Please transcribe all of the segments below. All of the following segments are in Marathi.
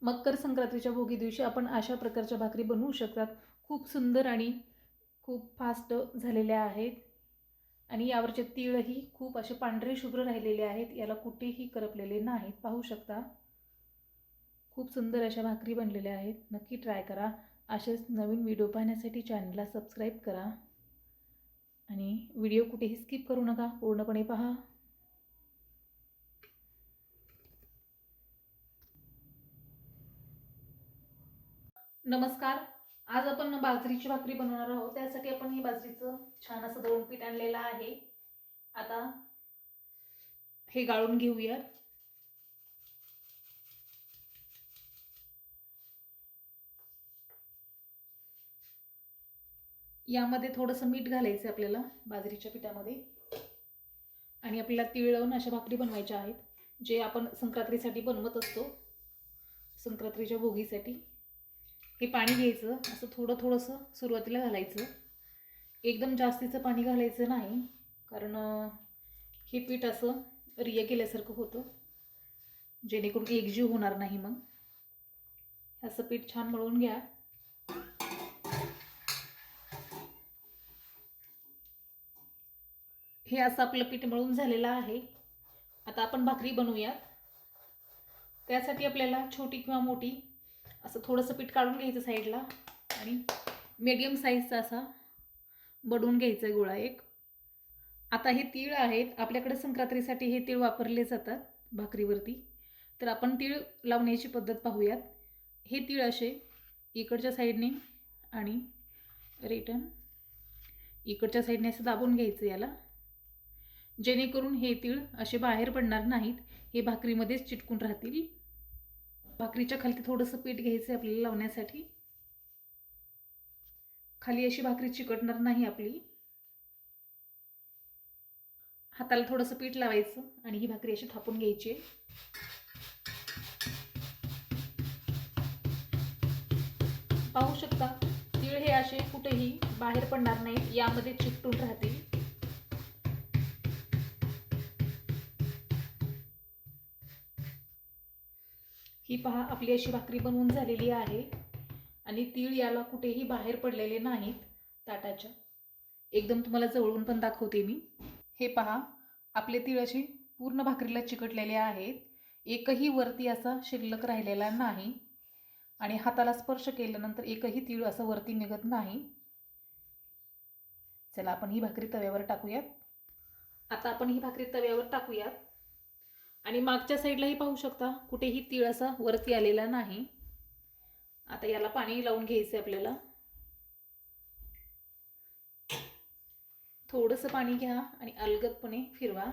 मकर संक्रांतीच्या भोगी दिवशी आपण अशा प्रकारच्या भाकरी बनवू शकतात. खूप सुंदर आणि खूप फास्ट झालेल्या आहेत आणि यावरचे तीळही खूप असे पांढरे शुभ्र राहिलेले आहेत. याला कुठेही करपलेले नाहीत. पाहू शकता खूप सुंदर अशा भाकरी बनलेल्या आहेत. नक्की ट्राय करा. असेच नवीन व्हिडिओ पाहण्यासाठी चॅनलला सबस्क्राईब करा आणि व्हिडिओ कुठेही स्किप करू नका, पूर्णपणे पहा. नमस्कार. आज आपण बाजरीची भाकरी बनवणार आहोत. त्यासाठी आपण ही बाजरीचं छान असं दळून पीठ आणलेलं आहे. आता हे गाळून घेऊया. यामध्ये थोडंसं मीठ घालायचं आपल्याला बाजरीच्या पिठामध्ये आणि आपल्याला तीळ लावून अशा भाकरी बनवायच्या आहेत, जे आपण संक्रांतीसाठी बनवत असतो. संक्रांतीच्या भोगीसाठी हे पाणी घ्यायचं, असं थोडं थोडंसं सुरुवातीला घालायचं. एकदम जास्तीचं पाणी घालायचं नाही, कारण हे पीठ असं रिया केल्यासारखं होतं, जेणेकरून एकजीव होणार नाही. मग असं पीठ छान मळून घ्या. हे असं आपलं पीठ मळून झालेलं आहे. आता आपण भाकरी बनवूयात. त्यासाठी आपल्याला छोटी किंवा मोठी असं थोडंसं पीठ काढून घ्यायचं साईडला आणि मीडियम साईजचा असा बनवून घ्यायचा गोळा एक. आता हे तीळ आहेत, आपल्याकडे संक्रांतीसाठी हे तीळ वापरले जातात भाकरीवरती. तर आपण तीळ लावण्याची पद्धत पाहूयात. हे तीळ असे इकडच्या साईडने आणि रिटर्न इकडच्या साईडने असं दाबून घ्यायचं याला, जेणेकरून हे तीळ असे बाहेर पडणार नाहीत, हे भाकरीमध्येच चिटकून राहतील. भाकरीच्या खाली थोडंसं पीठ घ्यायचं आपल्याला लावण्यासाठी. खाली अशी भाकरी चिकटणार नाही आपली. हाताला थोडंसं पीठ लावायचं आणि ही भाकरी अशी थापून घ्यायची. पाहू शकता तीळ हे असे कुठेही बाहेर पडणार नाहीत, यामध्ये चिकटून राहतील. ही पहा आपली अशी भाकरी बनवून झालेली आहे आणि तीळ याला कुठेही बाहेर पडलेले नाहीत ताटाच्या. एकदम तुम्हाला जवळून पण दाखवते मी. हे पहा आपले तीळ असे पूर्ण भाकरीला चिकटलेले आहेत. एकही वरती असा शिल्लक राहिलेला नाही आणि हाताला स्पर्श केल्यानंतर एकही तीळ असं वरती निघत नाही. चला आपण ही भाकरी तव्यावर टाकूयात. आता आपण ही भाकरी तव्यावर टाकूयात आणि मागच्या साईडलाही पाहू शकता कुठेही तीळ असा वरती आलेला नाही. आता याला पाणी लावून घ्यायचं आपल्याला. थोडंसं पाणी घ्या आणि अलगदपणे फिरवा.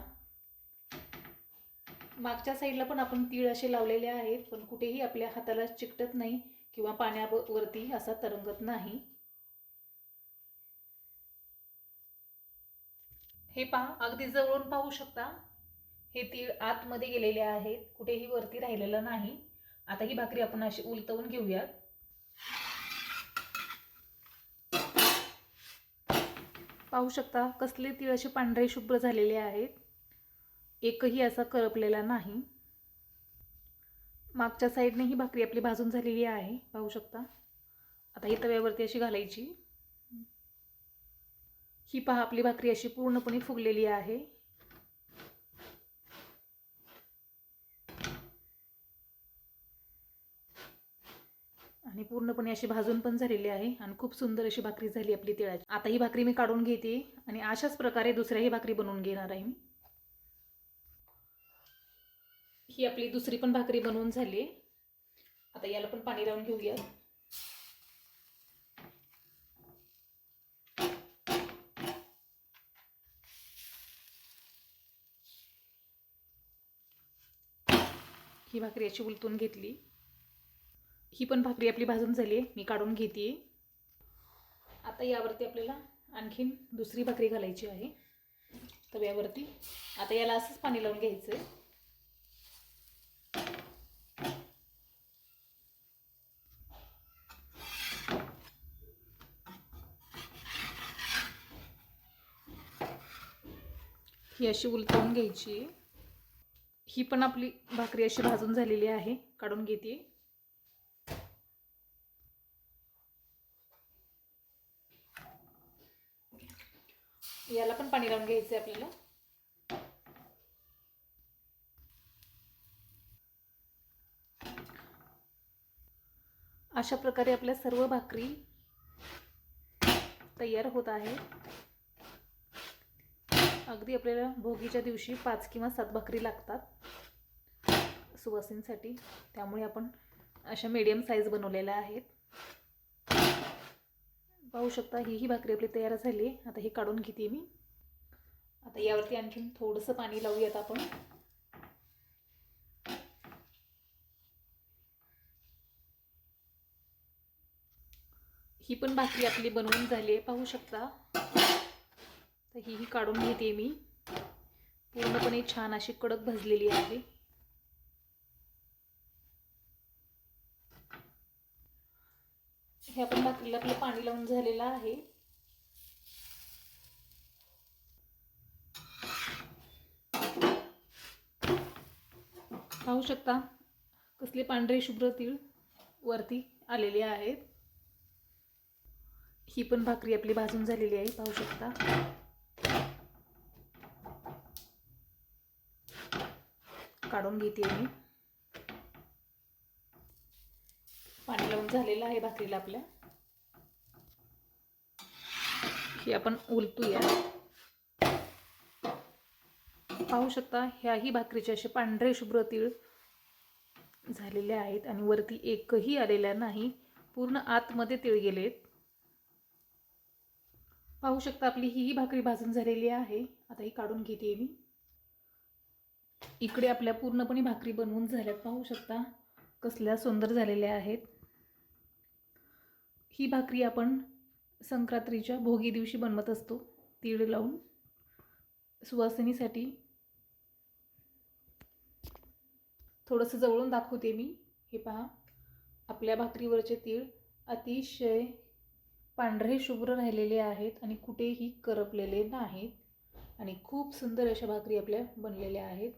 मागच्या साईडला पण आपण तीळ असे लावलेले आहेत, पण कुठेही आपल्या हाताला चिकटत नाही किंवा पाण्यावरती असा तरंगत नाही. हे पहा अगदी जवळून पाहू शकता हे तीळ आतमध्ये गेलेले आहेत, कुठेही वरती राहिलेलं नाही. आता ही भाकरी आपण अशी उलटवून घेऊयात. पाहू शकता कसले तीळ असे पांढरे शुभ्र झालेले आहेत, एकही असा करपलेला नाही. मागच्या साईडने ही भाकरी आपली भाजून झालेली आहे, पाहू शकता. आता ही तव्यावरती अशी घालायची. ही पहा आपली भाकरी अशी पूर्णपणे फुगलेली आहे. आणि पूर्णपणे अशी भाजून पण झालेली आहे आणि खूप सुंदर अशी भाकरी झाली आपली तिळाची. आता ही भाकरी मी काढून घेते आणि अशाच प्रकारे दुसऱ्याही भाकरी बनवून घेणार आहे मी. ही आपली दुसरी पण भाकरी बनवून झाली. आता याला पण पाणी लावून घेऊया. ही भाकरी अशी उलटून घेतली. ही पण भाकरी आपली भाजून झाली आहे, मी काढून घेते. आता यावरती आपल्याला आणखीन दुसरी भाकरी घालायची आहे तव्यावरती. आता याला असंच पाणी लावून घ्यायचं. ही अशी उलटवून घ्यायची. ही पण आपली भाकरी अशी भाजून झालेली आहे, काढून घेते. याला पण पाणी लावून घ्यायचं आहे आपल्याला. अशा प्रकारे आपल्या सर्व भाकरी तयार होत आहे. अगदी आपल्याला भोगीच्या दिवशी 5 किंवा 7 भाकरी लागतात सुवासिनीसाठी, त्यामुळे आपण अशा मीडियम साईज बनवलेल्या आहेत. पाहू शकता ही भाकरी आपली तयार झाली. आता ही काढून घेते मी. आता यावरती आणखीन थोडंसं पाणी लावूयात आपण. ही पण भाकरी आपली बनवून झाली आहे, पाहू शकता. तर ही काढून घेते मी. पूर्णपणे छान अशी कडक भाजलेली आहे. हे आपण भाकरीला आपलं पाणी लावून झालेलं आहे. पाहू शकता कसले पांढरे शुभ्र तीळ वरती आलेले आहेत. ही पण भाकरी आपली भाजून झालेली आहे, पाहू शकता. काढून घेते मी. पाणी लावून झालेलं आहे भाकरीला आपल्या. ही आपण उलटूया. पाहू शकता ह्याही भाकरीचे असे पांढरे शुभ्र तीळ झालेले आहेत आणि वरती एकही आलेला नाही, पूर्ण आतमध्ये तीळ गेलेत. पाहू शकता आपली ही भाकरी भाजून झालेली आहे. आता ही काढून घेते मी. इकडे आपल्या पूर्णपणे भाकरी बनवून झाल्यात, पाहू शकता कसल्या सुंदर झालेल्या आहेत. ही भाकरी आपण संक्रांतीच्या भोगी दिवशी बनवत असतो तीळ लावून सुवासिनीसाठी. थोडंसं जवळून दाखवते मी. हे पहा आपल्या भाकरीवरचे तीळ अतिशय पांढरे शुभ्र राहिलेले आहेत आणि कुठेही करपलेले नाहीत आणि खूप सुंदर अशा भाकरी आपल्या बनलेल्या आहेत.